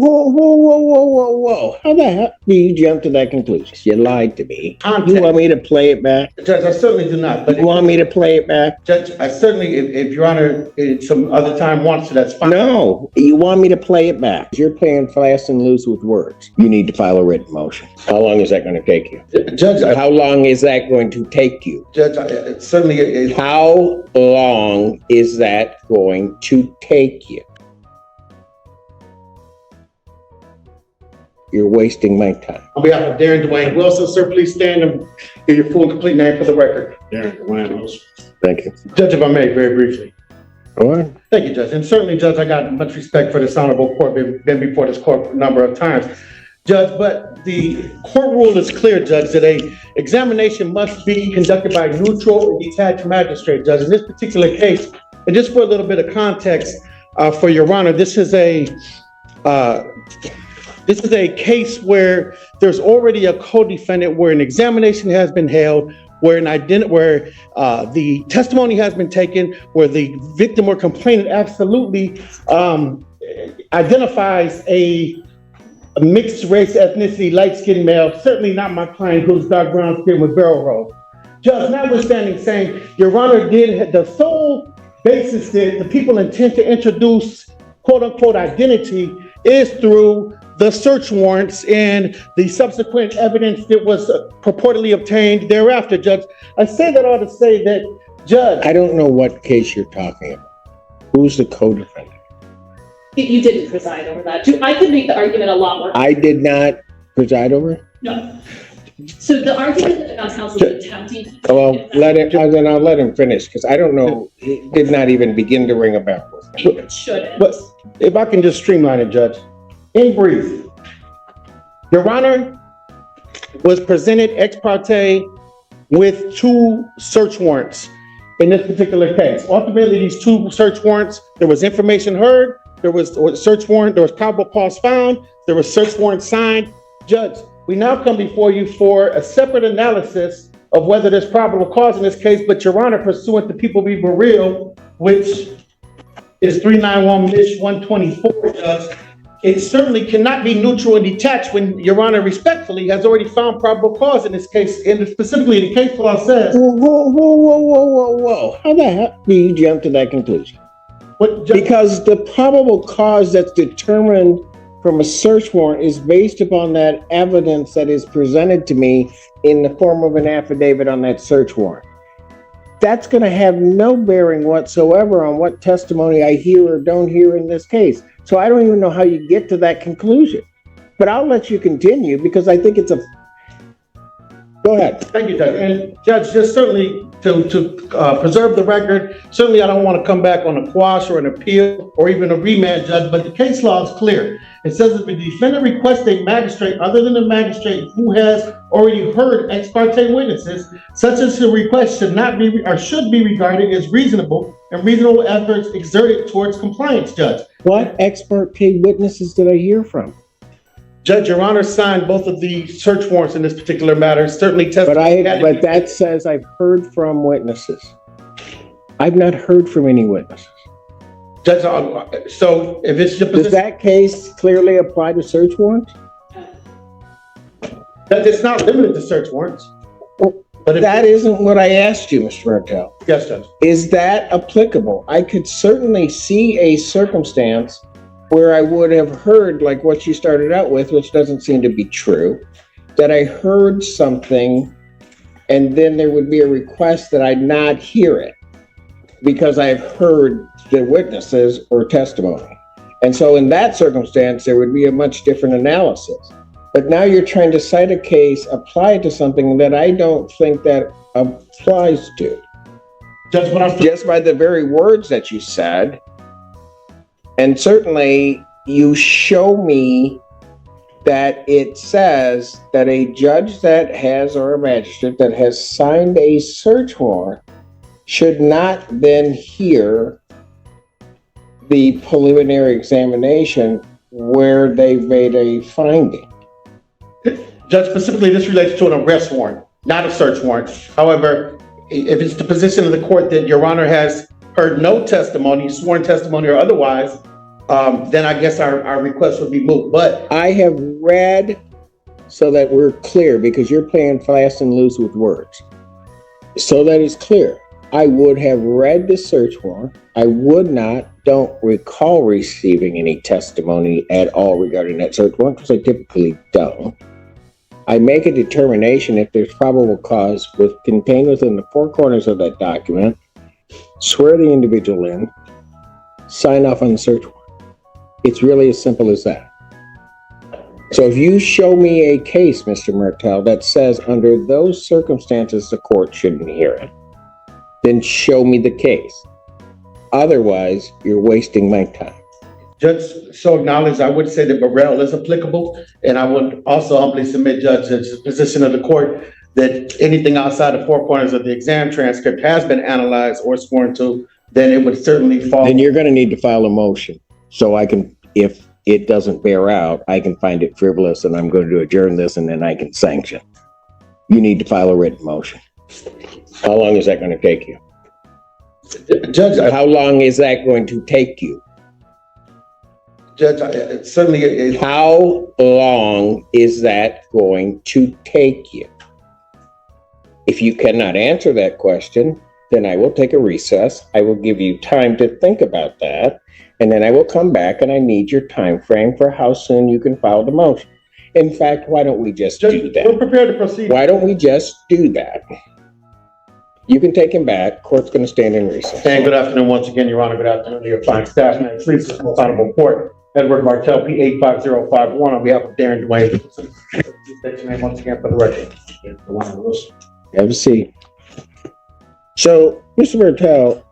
whoa. How the hell do you jump to that conclusion? You lied to me. You want me to play it back? Judge, I certainly do not. But you want me to play it back? Judge, I certainly, if Your Honor some other time wants to, that's fine. No, you want me to play it back. You're playing fast and loose with words. You need to file a written motion. How long is that going to take you? Judge, how long is that going to take you? Judge, certainly. How long is that going to take you? You're wasting my time. On behalf of Darren Dwayne Wilson, sir, please stand and give your full and complete name for the record. Darren Dwayne Wilson. Thank you. Judge, if I may, very briefly. All right. Thank you, Judge. And certainly, Judge, I got much respect for this honorable court, been before this court a number of times. Judge, but the court rule is clear, Judge, that a examination must be conducted by a neutral or detached magistrate, Judge. In this particular case, and just for a little bit of context, for Your Honor, this is a case where there's already a co-defendant, where an examination has been held, where the testimony has been taken, where the victim or complainant absolutely identifies a mixed race, ethnicity, light-skinned male, certainly not my client who's dark brown skin with barrel roll. Judge, notwithstanding saying, Your Honor, the sole basis that the people intend to introduce quote-unquote identity is through the search warrants and the subsequent evidence that was purportedly obtained thereafter, Judge. I say that all to say that, Judge. I don't know what case you're talking about. Who's the co-defendant? You didn't preside over that. I could make the argument a lot more. I did not preside over it? No. So the argument that the defense counsel is attempting. Well, then I'll let him finish, because I don't know. He did not even begin to ring a bell. It shouldn't. But if I can just streamline it, Judge. In brief, Your Honor was presented ex parte with 2 search warrants in this particular case. Ultimately, these 2 search warrants, there was information heard, there was a search warrant, there was probable cause found, there was search warrant signed. Judge, we now come before you for a separate analysis of whether there's probable cause in this case, but Your Honor, pursuant to People Be Real, which is 391-124, Judge, it certainly cannot be neutral and detached when Your Honor respectfully has already found probable cause in this case, and specifically the case law says. Whoa. How the hell do you jump to that conclusion? Because the probable cause that's determined from a search warrant is based upon that evidence that is presented to me in the form of an affidavit on that search warrant. That's going to have no bearing whatsoever on what testimony I hear or don't hear in this case. So I don't even know how you get to that conclusion. But I'll let you continue, because I think it's a... Go ahead. Thank you, Judge. And Judge, just certainly to preserve the record, certainly I don't want to come back on a quash or an appeal or even a remand, Judge, but the case law is clear. It says if the defendant requests a magistrate other than the magistrate who has already heard ex parte witnesses, such as the request should not be or should be regarded as reasonable and reasonable efforts exerted towards compliance, Judge. What ex parte witnesses did I hear from? Judge, Your Honor signed both of the search warrants in this particular matter. Certainly testimony. But that says I've heard from witnesses. I've not heard from any witnesses. Judge, so if it's your position, does that case clearly apply to search warrants? It's not limited to search warrants. But that isn't what I asked you, Mr. Martel. Yes, Judge. Is that applicable? I could certainly see a circumstance where I would have heard, like what you started out with, which doesn't seem to be true, that I heard something and then there would be a request that I not hear it because I've heard the witnesses or testimony. And so in that circumstance, there would be a much different analysis. But now you're trying to cite a case, apply it to something that I don't think that applies to. Just by the very words that you said. And certainly you show me that it says that a judge that has, or a magistrate that has signed a search warrant should not then hear the preliminary examination where they've made a finding. Judge, specifically this relates to an arrest warrant, not a search warrant. However, if it's the position of the court that Your Honor has heard no testimony, sworn testimony or otherwise, then I guess our request would be moved. But I have read, so that we're clear, because you're playing fast and loose with words. So that it's clear, I would have read the search warrant. I don't recall receiving any testimony at all regarding that search warrant, because I typically don't. I make a determination if there's probable cause contained within the four corners of that document, swear the individual in, sign off on the search warrant. It's really as simple as that. So if you show me a case, Mr. Martel, that says under those circumstances the court shouldn't hear it, then show me the case. Otherwise, you're wasting my time. Judge, so acknowledged, I would say that Burrell is applicable, and I would also humbly submit, Judge, the position of the court that anything outside the four corners of the exam transcript has been analyzed or sworn to, then it would certainly fall. Then you're going to need to file a motion, so I can, if it doesn't bear out, I can find it frivolous, and I'm going to adjourn this, and then I can sanction. You need to file a written motion. How long is that going to take you? Judge, How long is that going to take you? Judge, certainly. How long is that going to take you? If you cannot answer that question, then I will take a recess. I will give you time to think about that, and then I will come back, and I need your time frame for how soon you can file the motion. In fact, why don't we just do that? We're prepared to proceed. Why don't we just do that? You can take him back. Court's going to stand in recess. And good afternoon once again, Your Honor. Good afternoon to your fine staff. May it please the most honorable court. Edward Martel, P 85051, on behalf of Darren Dwayne. State your name once again for the record. Have a seat. So, Mr. Martel,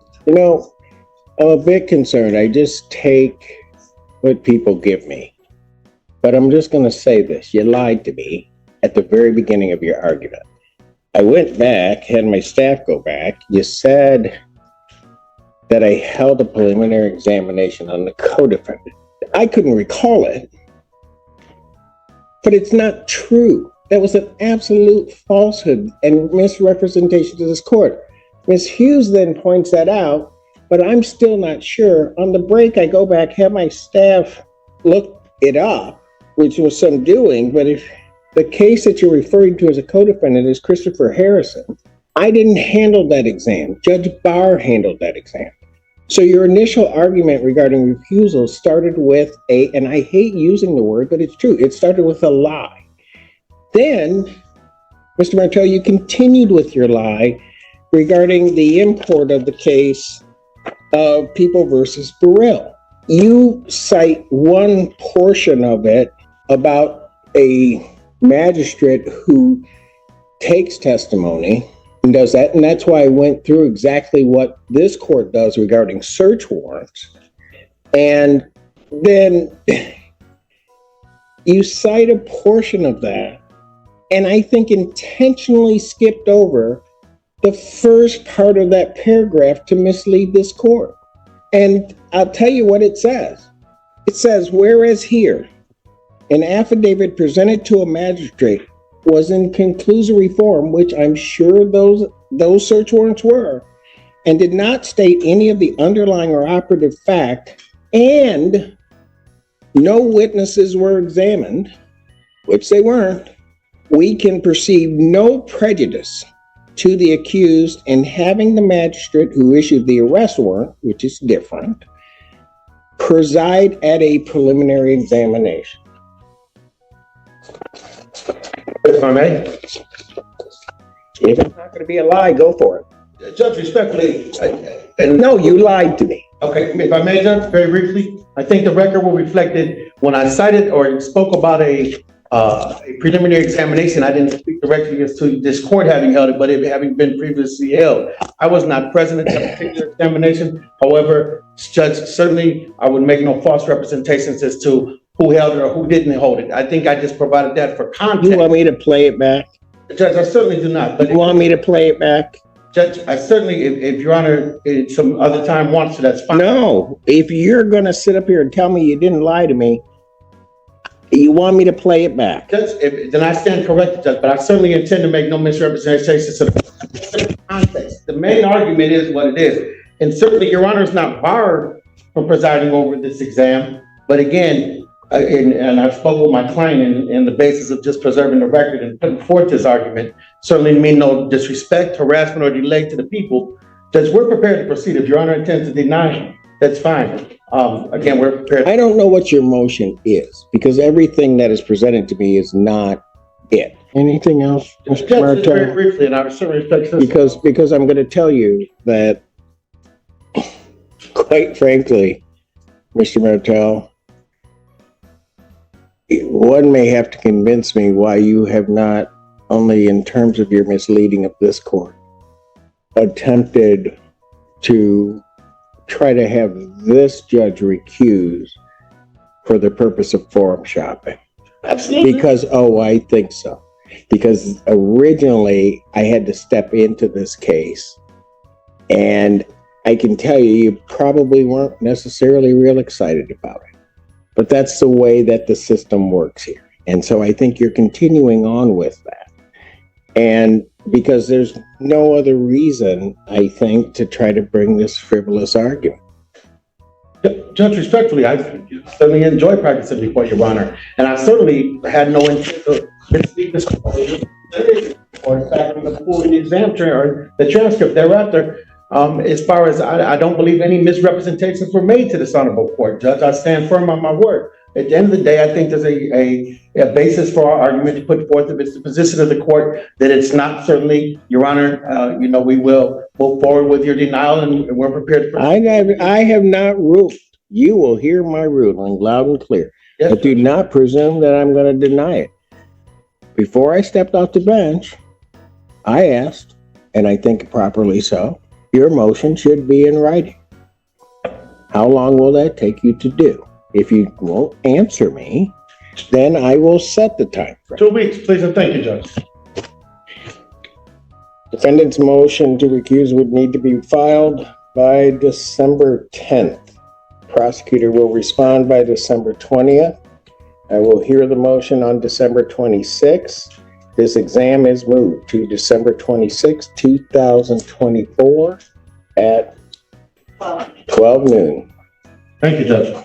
I'm a bit concerned. I just take what people give me. But I'm just going to say this. You lied to me at the very beginning of your argument. I went back, had my staff go back. You said that I held a preliminary examination on the co-defendant. I couldn't recall it, but it's not true. That was an absolute falsehood and misrepresentation to this court. Ms. Hughes then points that out, but I'm still not sure. On the break, I go back, have my staff look it up, which was some doing, but if the case that you're referring to as a co-defendant is Christopher Harrison, I didn't handle that exam. Judge Barr handled that exam. So your initial argument regarding refusal started with and I hate using the word, but it's true, it started with a lie. Then, Mr. Martel, you continued with your lie regarding the import of the case of People versus Burrell. You cite one portion of it about a magistrate who takes testimony and does that, and that's why I went through exactly what this court does regarding search warrants. And then you cite a portion of that, and I think intentionally skipped over the first part of that paragraph to mislead this court. And I'll tell you what it says. It says, whereas here, an affidavit presented to a magistrate was in conclusory form, which I'm sure those search warrants were, and did not state any of the underlying or operative fact, and no witnesses were examined, which they weren't, we can perceive no prejudice to the accused in having the magistrate who issued the arrest warrant, which is different, preside at a preliminary examination. If I may. If it's not going to be a lie, go for it. Judge, respectfully, No, you lied to me. okay, if I may, Judge, very briefly, I think the record will reflect it. When I cited or spoke about a preliminary examination, I didn't speak directly as to this court having held it, but it having been previously held. I was not present at that particular examination. However, Judge, certainly I would make no false representations as to who held it or who didn't hold it. I think I just provided that for context. You want me to play it back? Judge, I certainly do not. But You want me to play it back? Judge, I certainly, if Your Honor, some other time wants to, that's fine. No, if you're going to sit up here and tell me you didn't lie to me, you want me to play it back? Judge, then I stand corrected, Judge, but I certainly intend to make no misrepresentations of the context. The main argument is what it is. And certainly Your Honor is not barred for presiding over this exam. But again, and I've spoken with my client in the basis of just preserving the record and putting forth this argument, certainly mean no disrespect, harassment, or delay to the people. Judge, we're prepared to proceed. If Your Honor intends to deny, that's fine. Again, we're prepared. I don't know what your motion is, because everything that is presented to me is not it. Anything else, Mr. Judge, just Martel? very briefly, and I certainly respect this. Because I'm going to tell you that, quite frankly, Mr. Martel, one may have to convince me why you have not, only in terms of your misleading of this court, attempted to try to have this judge recused for the purpose of forum shopping. Absolutely. Because, I think so. Because originally I had to step into this case, and I can tell you, you probably weren't necessarily real excited about it. But that's the way that the system works here. And so I think you're continuing on with that. And because there's no other reason, I think, to try to bring this frivolous argument. Judge, respectfully, I certainly enjoy practicing before Your Honor, and I certainly had no intent to misspeak this court, or in fact, the exam or the transcript thereafter. As far as I don't believe any misrepresentations were made to this honorable court, Judge. I stand firm on my word. At the end of the day, I think there's a basis for our argument to put forth. If it's the position of the court that it's not, certainly, Your Honor, we will move forward with your denial, and we're prepared for. I have not ruled. You will hear my ruling loud and clear. Yes, but do not presume that I'm going to deny it. Before I stepped off the bench, I asked, and I think properly so, your motion should be in writing. How long will that take you to do? If you won't answer me, then I will set the time frame. 2 weeks, please, and thank you, Judge. Defendant's motion to recuse would need to be filed by December 10th. Prosecutor will respond by December 20th. I will hear the motion on December 26th. This exam is moved to December 26th, 2024 at 12 noon. Thank you, Judge.